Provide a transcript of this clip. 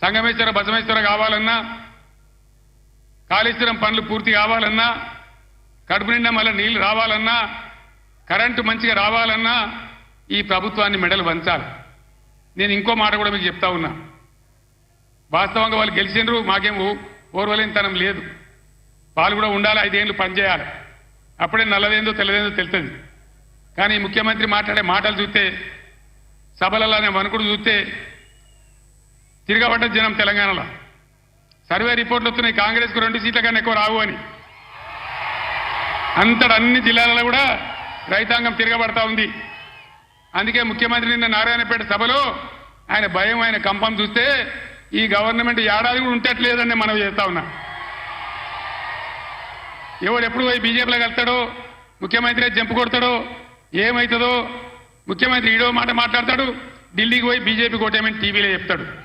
సంగమేశ్వర బసమేశ్వర కావాలన్నా, కాళేశ్వరం పనులు పూర్తి కావాలన్నా, కడుపు నిండా మళ్ళీ నీళ్లు రావాలన్నా, కరెంటు మంచిగా రావాలన్నా ఈ ప్రభుత్వాన్ని మెడలు వంచాలి. నేను ఇంకో మాట కూడా మీకు చెప్తా ఉన్నా. వాస్తవంగా వాళ్ళు గెలిచినరు, మాకేం ఓర్వలేనితనం లేదు. వాళ్ళు కూడా ఉండాలి, 5 ఏళ్ళు పనిచేయాలి. అప్పుడే నల్లదేందో తెల్లదేందో తెలుస్తుంది. కానీ ముఖ్యమంత్రి మాట్లాడే మాటలు చూస్తే, సభలలోనే వణుకుడు చూస్తే తిరగబడ్డ జనం తెలంగాణలో. సర్వే రిపోర్ట్లు వస్తున్నాయి, కాంగ్రెస్కు 2 సీట్ల కన్నా ఎక్కువ రావు అని. అంతటా అన్ని జిల్లాలలో కూడా రైతాంగం తిరగబడతా ఉంది. అందుకే ముఖ్యమంత్రి నిన్న నారాయణపేట సభలో ఆయన భయం, ఆయన కంపం చూస్తే ఈ గవర్నమెంట్ ఏడాది కూడా ఉంటట్లేదని మనం చేస్తా ఉన్నా. ఎవడు ఎప్పుడు పోయి బీజేపీలో కలుస్తాడో, ముఖ్యమంత్రి జంపు కొడతాడో, ఏమవుతుందో. ముఖ్యమంత్రి ఈడో మాట మాట్లాడతాడు, ఢిల్లీకి పోయి బీజేపీ కోటేమని టీవీలో చెప్తాడు.